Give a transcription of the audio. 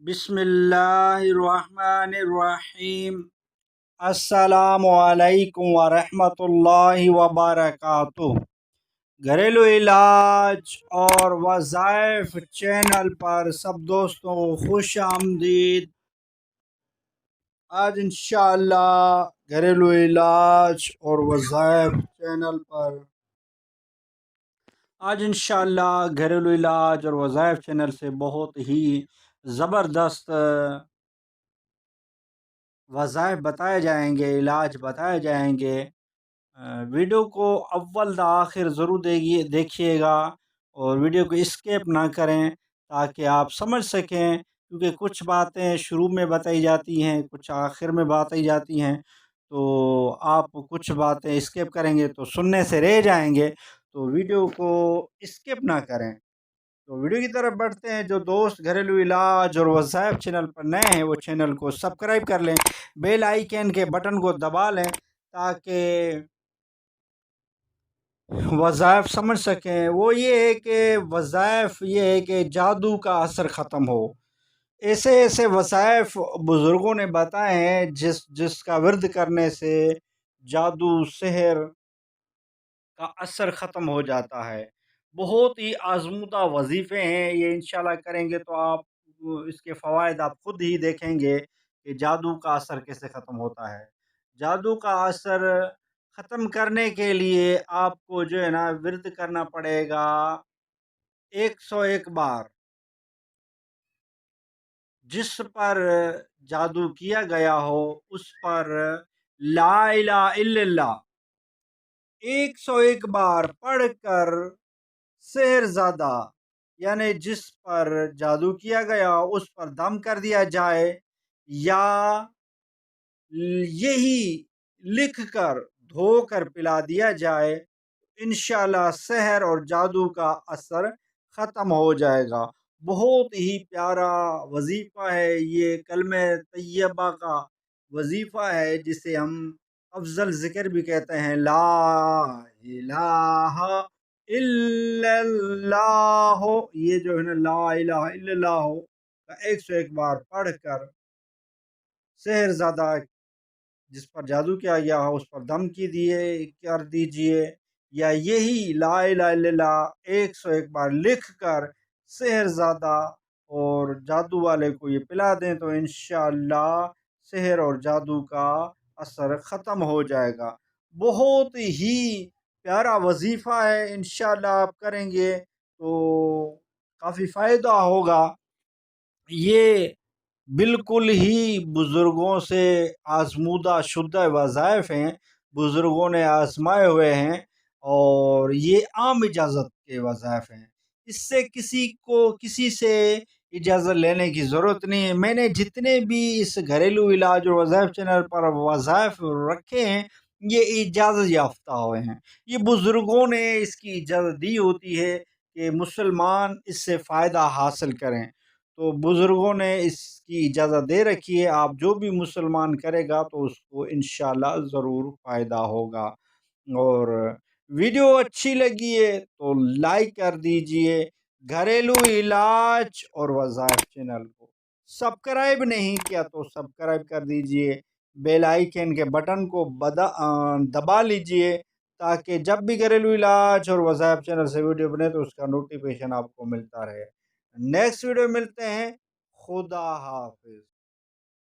بسم اللہ الرحمن الرحیم۔ السلام علیکم ورحمۃ اللہ وبرکاتہ۔ گھریلو علاج اور وظائف چینل پر سب دوستوں خوش آمدید۔ آج انشاءاللہ گھریلو علاج اور وظائف چینل پر گھریلو علاج اور وظائف چینل سے بہت ہی زبردست وظائف بتائے جائیں گے، علاج بتائے جائیں گے۔ ویڈیو کو اول تا آخر ضرور دیکھیے گا اور ویڈیو کو اسکیپ نہ کریں تاکہ آپ سمجھ سکیں، کیونکہ کچھ باتیں شروع میں بتائی جاتی ہیں، کچھ آخر میں بتائی جاتی ہیں، تو آپ کچھ باتیں اسکیپ کریں گے تو سننے سے رہ جائیں گے، تو ویڈیو کو اسکیپ نہ کریں۔ تو ویڈیو کی طرف بڑھتے ہیں۔ جو دوست گھریلو علاج اور وظائف چینل پر نئے ہیں وہ چینل کو سبسکرائب کر لیں، بیل آئیکن کے بٹن کو دبا لیں تاکہ وظائف سمجھ سکیں۔ وہ یہ ہے کہ وظائف یہ ہے کہ جادو کا اثر ختم ہو۔ ایسے ایسے وظائف بزرگوں نے بتائے ہیں جس کا ورد کرنے سے جادو سحر کا اثر ختم ہو جاتا ہے۔ بہت ہی آزمودہ وظیفے ہیں یہ، انشاءاللہ کریں گے تو آپ اس کے فوائد آپ خود ہی دیکھیں گے کہ جادو کا اثر کیسے ختم ہوتا ہے۔ جادو کا اثر ختم کرنے کے لیے آپ کو جو ہے نا ورد کرنا پڑے گا 101 بار۔ جس پر جادو کیا گیا ہو اس پر لا الہ الا اللہ 101 بار پڑھ کر سحر زادہ، یعنی جس پر جادو کیا گیا اس پر دم کر دیا جائے یا یہی لکھ کر دھو کر پلا دیا جائے، انشاءاللہ سحر اور جادو کا اثر ختم ہو جائے گا۔ بہت ہی پیارا وظیفہ ہے یہ، کلمہ طیبہ کا وظیفہ ہے جسے ہم افضل ذکر بھی کہتے ہیں، لا الہ الا اللہ۔ یہ جو ہے نا لا الہ الا اللہ کا 101 بار پڑھ کر سحر زادہ جس پر جادو کیا گیا ہو اس پر دم کر دیجئے، یا یہی لا الہ الا اللہ 101 بار لکھ کر سحر زادہ اور جادو والے کو یہ پلا دیں تو انشاءاللہ سحر اور جادو کا اثر ختم ہو جائے گا۔ بہت ہی پیارا وظیفہ ہے، انشاءاللہ آپ کریں گے تو کافی فائدہ ہوگا۔ یہ بالکل ہی بزرگوں سے آزمودہ شدہ وظائف ہیں، بزرگوں نے آزمائے ہوئے ہیں، اور یہ عام اجازت کے وظائف ہیں۔ اس سے کسی سے اجازت لینے کی ضرورت نہیں ہے۔ میں نے جتنے بھی اس گھریلو علاج اور وظائف چینل پر وظائف رکھے ہیں یہ اجازت یافتہ ہوئے ہیں۔ یہ بزرگوں نے اس کی اجازت دی ہوتی ہے کہ مسلمان اس سے فائدہ حاصل کریں، تو بزرگوں نے اس کی اجازت دے رکھی ہے۔ آپ جو بھی مسلمان کرے گا تو اس کو انشاءاللہ ضرور فائدہ ہوگا۔ اور ویڈیو اچھی لگی ہے تو لائک کر دیجئے۔ گھریلو علاج اور وظائف چینل کو سبسکرائب نہیں کیا تو سبسکرائب کر دیجئے، بیل آئیکن کے بٹن کو دبا لیجئے تاکہ جب بھی گھریلو علاج اور وظائف چینل سے ویڈیو بنے تو اس کا نوٹیفیکیشن آپ کو ملتا رہے۔ نیکسٹ ویڈیو ملتے ہیں۔ خدا حافظ۔